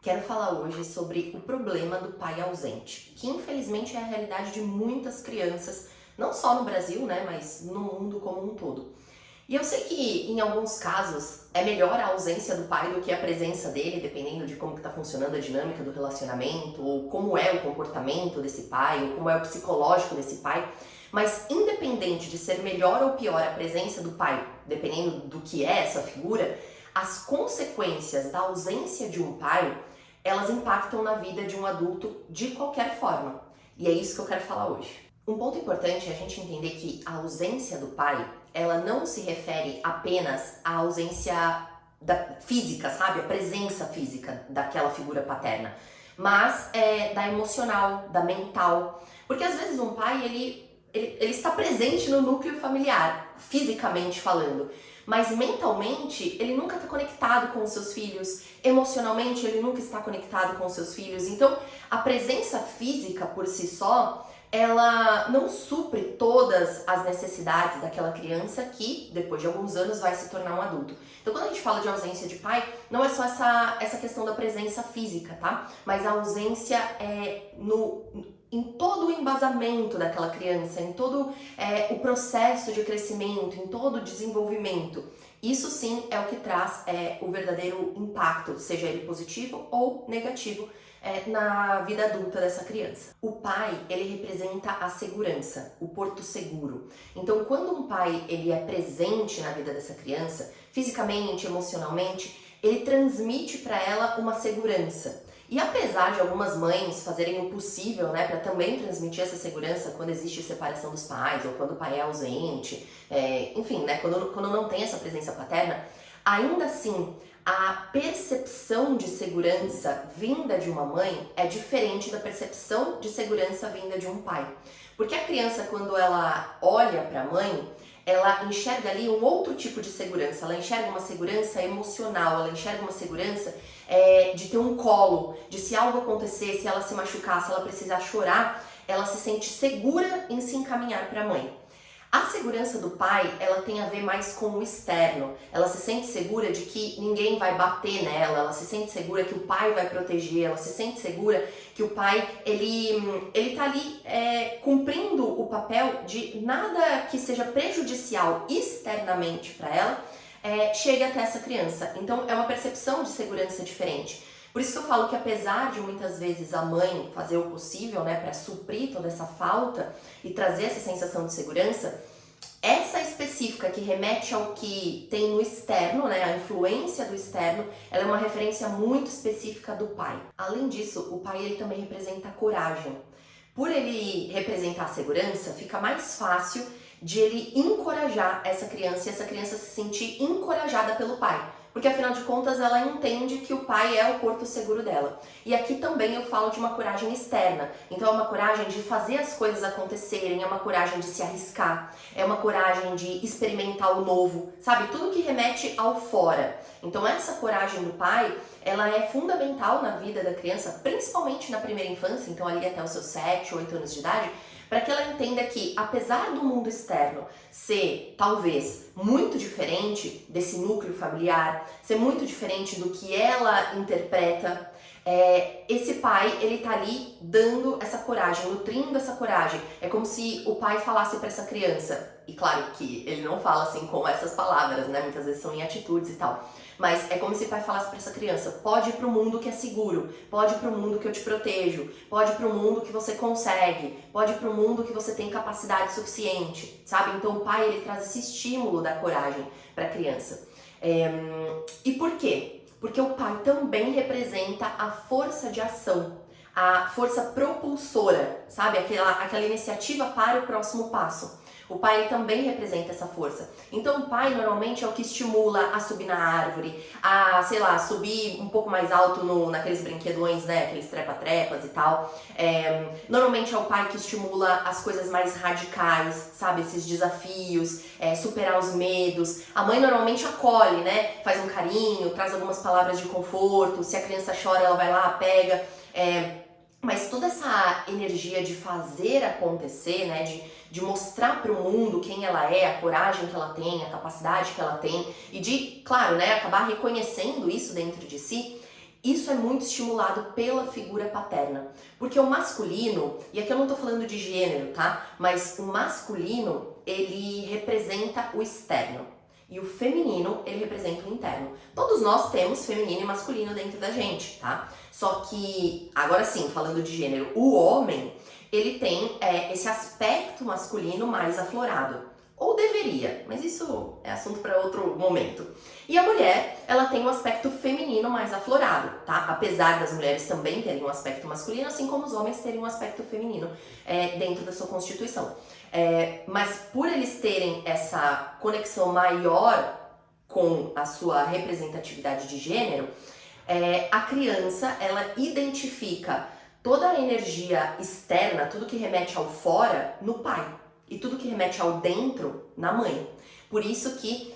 Quero falar hoje sobre o problema do pai ausente, que infelizmente é a realidade de muitas crianças, não só no Brasil, né, mas no mundo como um todo. E eu sei que em alguns casos é melhor a ausência do pai do que a presença dele, dependendo de como está funcionando a dinâmica do relacionamento, ou como é o comportamento desse pai, ou como é o psicológico desse pai. Mas independente de ser melhor ou pior a presença do pai, dependendo do que é essa figura, as consequências da ausência de um pai, elas impactam na vida de um adulto de qualquer forma. E é isso que eu quero falar hoje. Um ponto importante é a gente entender que a ausência do pai, ela não se refere apenas à ausência física, sabe? A presença física daquela figura paterna, mas da emocional, da mental. Porque às vezes um pai, ele está presente no núcleo familiar, fisicamente falando, mas mentalmente ele nunca está conectado com os seus filhos, emocionalmente ele nunca está conectado com os seus filhos. Então, a presença física por si só, ela não supre todas as necessidades daquela criança que, depois de alguns anos, vai se tornar um adulto. Então, quando a gente fala de ausência de pai, não é só essa questão da presença física, tá? Mas a ausência em todo o embasamento daquela criança, em todo o processo de crescimento, em todo o desenvolvimento. Isso sim é o que traz o verdadeiro impacto, seja ele positivo ou negativo, na vida adulta dessa criança. O pai, ele representa a segurança, o porto seguro. Então, quando um pai ele é presente na vida dessa criança, fisicamente, emocionalmente, ele transmite para ela uma segurança. E apesar de algumas mães fazerem o possível, né, para também transmitir essa segurança quando existe separação dos pais ou quando o pai é ausente, enfim, né, quando não tem essa presença paterna, ainda assim a percepção de segurança vinda de uma mãe é diferente da percepção de segurança vinda de um pai. Porque a criança, quando ela olha para a mãe, ela enxerga ali um outro tipo de segurança. Ela enxerga uma segurança emocional, ela enxerga uma segurança de ter um colo, de se algo acontecer, se ela se machucar, se ela precisar chorar, ela se sente segura em se encaminhar para a mãe. A segurança do pai, ela tem a ver mais com o externo. Ela se sente segura de que ninguém vai bater nela, ela se sente segura que o pai vai proteger, ela se sente segura que o pai, ele tá ali cumprindo o papel de nada que seja prejudicial externamente para ela, chegue até essa criança. Então é uma percepção de segurança diferente. Por isso que eu falo que apesar de muitas vezes a mãe fazer o possível, né, para suprir toda essa falta e trazer essa sensação de segurança, essa específica que remete ao que tem no externo, né, a influência do externo, ela é uma referência muito específica do pai. Além disso, o pai ele também representa a coragem. Por ele representar a segurança, fica mais fácil de ele encorajar essa criança e essa criança se sentir encorajada pelo pai. Porque afinal de contas ela entende que o pai é o porto seguro dela. E aqui também eu falo de uma coragem externa. Então é uma coragem de fazer as coisas acontecerem, é uma coragem de se arriscar, é uma coragem de experimentar o novo, sabe? Tudo que remete ao fora. Então essa coragem do pai, ela é fundamental na vida da criança, principalmente na primeira infância, então ali até os seus 7, 8 anos de idade, para que ela entenda que, apesar do mundo externo ser, talvez, muito diferente desse núcleo familiar, ser muito diferente do que ela interpreta, esse pai, ele tá ali dando essa coragem, nutrindo essa coragem. É como se o pai falasse para essa criança, e claro que ele não fala assim com essas palavras, né? Muitas vezes são em atitudes e tal. Mas é como se o pai falasse para essa criança: pode ir pro mundo que é seguro, pode ir pro mundo que eu te protejo, pode ir pro mundo que você consegue, pode ir pro mundo que você tem capacidade suficiente, sabe? Então o pai, ele traz esse estímulo da coragem para a criança. E por quê? Porque o pai também representa a força de ação, a força propulsora, sabe? Aquela iniciativa para o próximo passo. O pai também representa essa força. Então o pai normalmente é o que estimula a subir na árvore, a, sei lá, subir um pouco mais alto naqueles brinquedões, né, aqueles trepa-trepas e tal. Normalmente é o pai que estimula as coisas mais radicais, sabe, esses desafios, superar os medos. A mãe normalmente acolhe, né, faz um carinho, traz algumas palavras de conforto. Se a criança chora, ela vai lá, pega. Mas toda essa energia de fazer acontecer, né, de mostrar para o mundo quem ela é, a coragem que ela tem, a capacidade que ela tem e de, claro, né, acabar reconhecendo isso dentro de si, isso é muito estimulado pela figura paterna. Porque o masculino, e aqui eu não tô falando de gênero, tá? Mas o masculino, ele representa o externo. E o feminino, ele representa o interno. Todos nós temos feminino e masculino dentro da gente, tá? Só que, agora sim, falando de gênero, o homem, ele tem esse aspecto masculino mais aflorado. Ou deveria, mas isso é assunto para outro momento. E a mulher, ela tem um aspecto feminino mais aflorado, tá? Apesar das mulheres também terem um aspecto masculino, assim como os homens terem um aspecto feminino dentro da sua constituição. Mas por eles terem essa conexão maior com a sua representatividade de gênero, a criança, ela identifica toda a energia externa, tudo que remete ao fora, no pai. E tudo que remete ao dentro, na mãe. Por isso que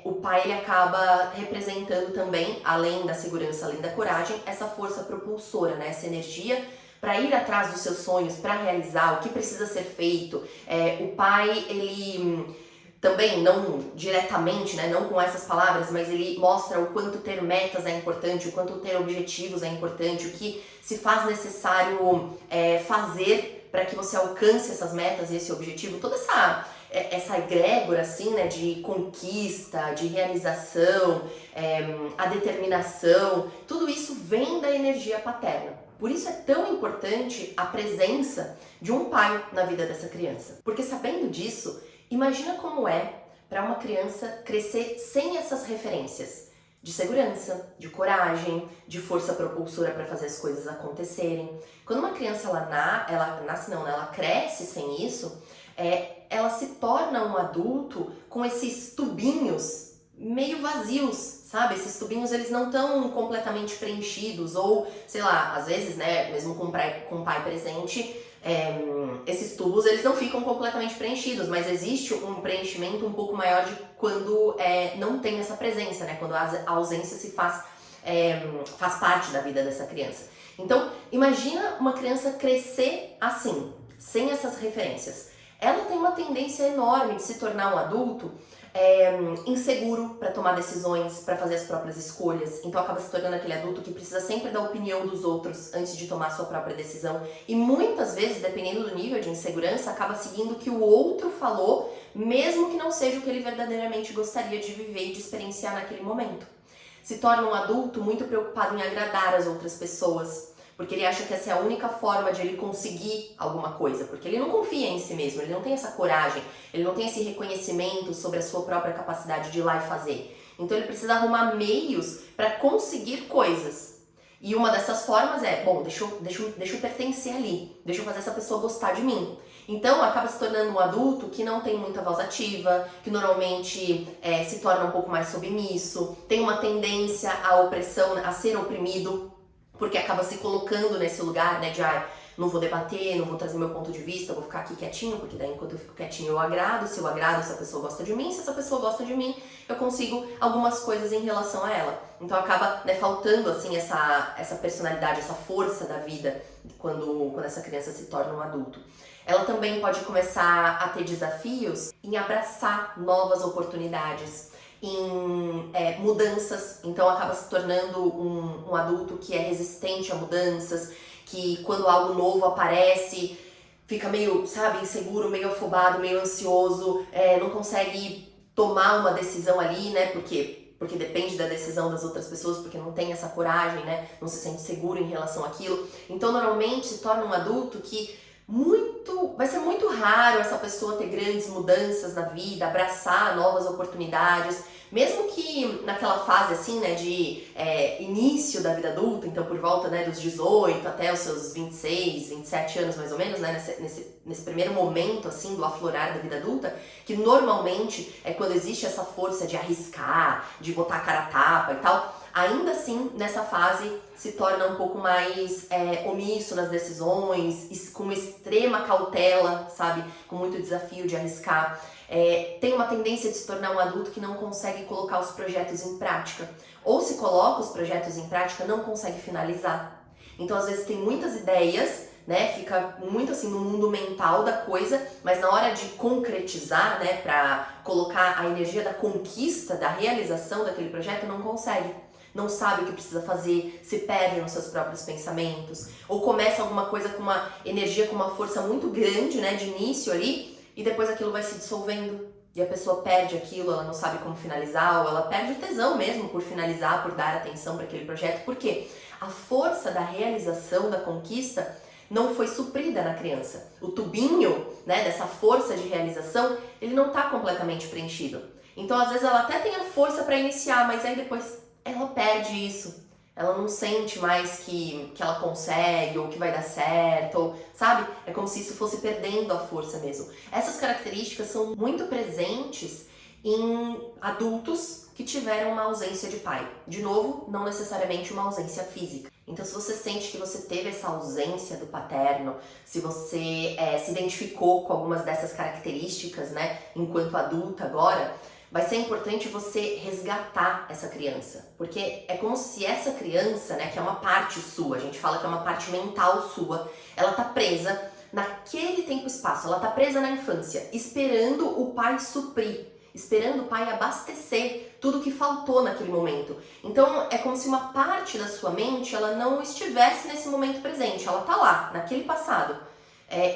o pai ele acaba representando também, além da segurança, além da coragem, essa força propulsora, né? Essa energia para ir atrás dos seus sonhos, para realizar o que precisa ser feito. O pai, ele também, não diretamente, né? Não com essas palavras, mas ele mostra o quanto ter metas é importante, o quanto ter objetivos é importante, o que se faz necessário fazer para que você alcance essas metas e esse objetivo, toda essa egrégora assim, né, de conquista, de realização, a determinação, tudo isso vem da energia paterna. Por isso é tão importante a presença de um pai na vida dessa criança. Porque sabendo disso, imagina como é para uma criança crescer sem essas referências de segurança, de coragem, de força propulsora para fazer as coisas acontecerem. Quando uma criança ela cresce sem isso, ela se torna um adulto com esses tubinhos meio vazios, sabe? Esses tubinhos eles não estão completamente preenchidos ou, sei lá, às vezes, né, mesmo com o pai presente, esses tubos eles não ficam completamente preenchidos, mas existe um preenchimento um pouco maior de quando não tem essa presença, né? Quando a ausência se faz parte da vida dessa criança. Então, imagina uma criança crescer assim, sem essas referências. Ela tem uma tendência enorme de se tornar um adulto inseguro para tomar decisões, para fazer as próprias escolhas. Então acaba se tornando aquele adulto que precisa sempre da opinião dos outros antes de tomar sua própria decisão. E muitas vezes, dependendo do nível de insegurança, acaba seguindo o que o outro falou, mesmo que não seja o que ele verdadeiramente gostaria de viver e de experienciar naquele momento. Se torna um adulto muito preocupado em agradar as outras pessoas, porque ele acha que essa é a única forma de ele conseguir alguma coisa, porque ele não confia em si mesmo, ele não tem essa coragem, ele não tem esse reconhecimento sobre a sua própria capacidade de ir lá e fazer. Então ele precisa arrumar meios para conseguir coisas. E uma dessas formas deixa eu pertencer ali, deixa eu fazer essa pessoa gostar de mim. Então acaba se tornando um adulto que não tem muita voz ativa, que normalmente se torna um pouco mais submisso, tem uma tendência à opressão, a ser oprimido, porque acaba se colocando nesse lugar, né, de não vou debater, não vou trazer meu ponto de vista, vou ficar aqui quietinho, porque daí enquanto eu fico quietinho eu agrado, se eu agrado, essa pessoa gosta de mim, se essa pessoa gosta de mim, eu consigo algumas coisas em relação a ela. Então acaba, né, faltando assim essa personalidade, essa força da vida quando essa criança se torna um adulto. Ela também pode começar a ter desafios em abraçar novas oportunidades, em mudanças, então acaba se tornando um adulto que é resistente a mudanças, que quando algo novo aparece, fica meio, sabe, inseguro, meio afobado, meio ansioso, não consegue tomar uma decisão ali, né, porque depende da decisão das outras pessoas, porque não tem essa coragem, né, não se sente seguro em relação àquilo. Então normalmente se torna um adulto que vai ser muito raro essa pessoa ter grandes mudanças na vida, abraçar novas oportunidades, mesmo que naquela fase assim, né, de início da vida adulta, então por volta, né, dos 18 até os seus 26, 27 anos mais ou menos, né, nesse primeiro momento assim do aflorar da vida adulta, que normalmente é quando existe essa força de arriscar, de botar a cara a tapa e tal. Ainda assim, nessa fase, se torna um pouco mais omisso nas decisões, com extrema cautela, sabe? Com muito desafio de arriscar. Tem uma tendência de se tornar um adulto que não consegue colocar os projetos em prática. Ou se coloca os projetos em prática, não consegue finalizar. Então, às vezes, tem muitas ideias, né? Fica muito assim no mundo mental da coisa, mas na hora de concretizar, né, para colocar a energia da conquista, da realização daquele projeto, não consegue. Não sabe o que precisa fazer, se perde nos seus próprios pensamentos, ou começa alguma coisa com uma energia, com uma força muito grande, né, de início ali, e depois aquilo vai se dissolvendo, e a pessoa perde aquilo, ela não sabe como finalizar, ou ela perde o tesão mesmo por finalizar, por dar atenção para aquele projeto. Por quê? A força da realização, da conquista, não foi suprida na criança. O tubinho, né, dessa força de realização, ele não está completamente preenchido. Então, às vezes, ela até tem a força para iniciar, mas aí depois ela perde isso. Ela não sente mais que ela consegue, ou que vai dar certo, ou, sabe? É como se isso fosse perdendo a força mesmo. Essas características são muito presentes em adultos que tiveram uma ausência de pai. De novo, não necessariamente uma ausência física. Então, se você sente que você teve essa ausência do paterno, se você se identificou com algumas dessas características, né, enquanto adulta agora, vai ser importante você resgatar essa criança, porque é como se essa criança, né, que é uma parte sua, a gente fala que é uma parte mental sua, ela tá presa naquele tempo e espaço, ela tá presa na infância, esperando o pai suprir, esperando o pai abastecer tudo que faltou naquele momento. Então é como se uma parte da sua mente, ela não estivesse nesse momento presente, ela tá lá, naquele passado,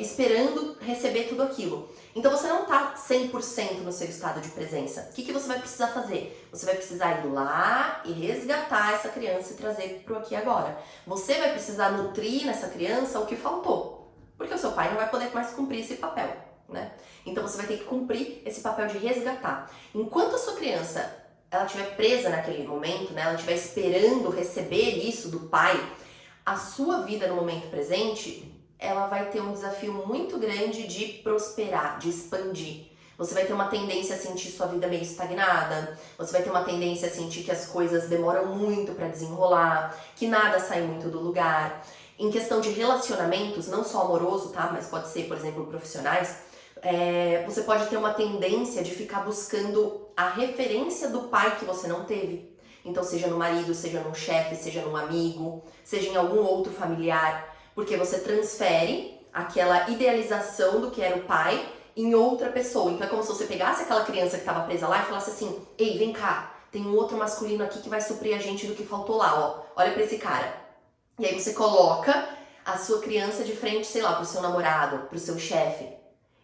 esperando receber tudo aquilo. Então você não está 100% no seu estado de presença. O que você vai precisar fazer? Você vai precisar ir lá e resgatar essa criança e trazer para o aqui e agora. Você vai precisar nutrir nessa criança o que faltou, porque o seu pai não vai poder mais cumprir esse papel, né? Então você vai ter que cumprir esse papel de resgatar. Enquanto a sua criança ela estiver presa naquele momento, né, ela estiver esperando receber isso do pai, a sua vida no momento presente, ela vai ter um desafio muito grande de prosperar, de expandir. Você vai ter uma tendência a sentir sua vida meio estagnada, você vai ter uma tendência a sentir que as coisas demoram muito para desenrolar, que nada sai muito do lugar. Em questão de relacionamentos, não só amoroso, tá? Mas pode ser, por exemplo, profissionais, você pode ter uma tendência de ficar buscando a referência do pai que você não teve. Então, seja no marido, seja num chefe, seja num amigo, seja em algum outro familiar, porque você transfere aquela idealização do que era o pai em outra pessoa. Então é como se você pegasse aquela criança que estava presa lá e falasse assim: ei, vem cá, tem um outro masculino aqui que vai suprir a gente do que faltou lá, ó. Olha pra esse cara. E aí você coloca a sua criança de frente, sei lá, pro seu namorado, pro seu chefe,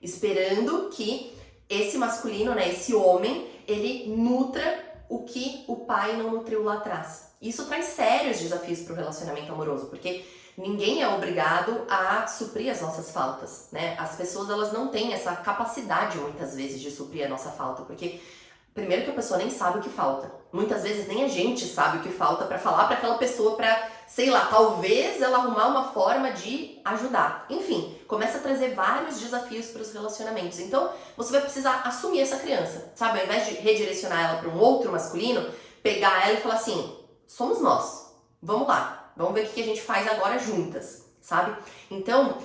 esperando que esse masculino, né, esse homem, ele nutra o que o pai não nutriu lá atrás. Isso traz sérios desafios pro relacionamento amoroso, porque ninguém é obrigado a suprir as nossas faltas, né? As pessoas, elas não têm essa capacidade, muitas vezes, de suprir a nossa falta, porque primeiro que a pessoa nem sabe o que falta. Muitas vezes nem a gente sabe o que falta para falar para aquela pessoa, para, sei lá, talvez ela arrumar uma forma de ajudar. Enfim, começa a trazer vários desafios para os relacionamentos. Então, você vai precisar assumir essa criança, sabe? Ao invés de redirecionar ela para um outro masculino, pegar ela e falar assim: somos nós, vamos lá. Vamos ver o que a gente faz agora juntas, sabe? Então,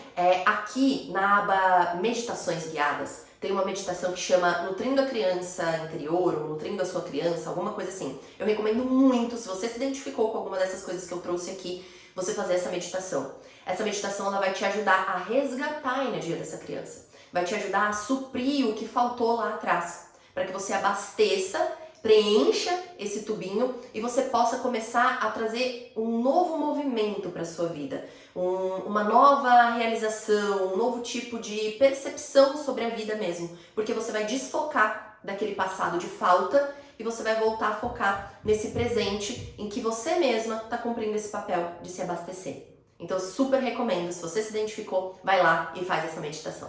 aqui na aba Meditações Guiadas, tem uma meditação que chama Nutrindo a Criança Interior, ou Nutrindo a Sua Criança, alguma coisa assim. Eu recomendo muito, se você se identificou com alguma dessas coisas que eu trouxe aqui, você fazer essa meditação. Essa meditação, ela vai te ajudar a resgatar a energia dessa criança. Vai te ajudar a suprir o que faltou lá atrás, para que você abasteça, preencha esse tubinho e você possa começar a trazer um novo movimento para a sua vida, uma nova realização, um novo tipo de percepção sobre a vida mesmo, porque você vai desfocar daquele passado de falta e você vai voltar a focar nesse presente em que você mesma está cumprindo esse papel de se abastecer. Então, super recomendo, se você se identificou, vai lá e faz essa meditação.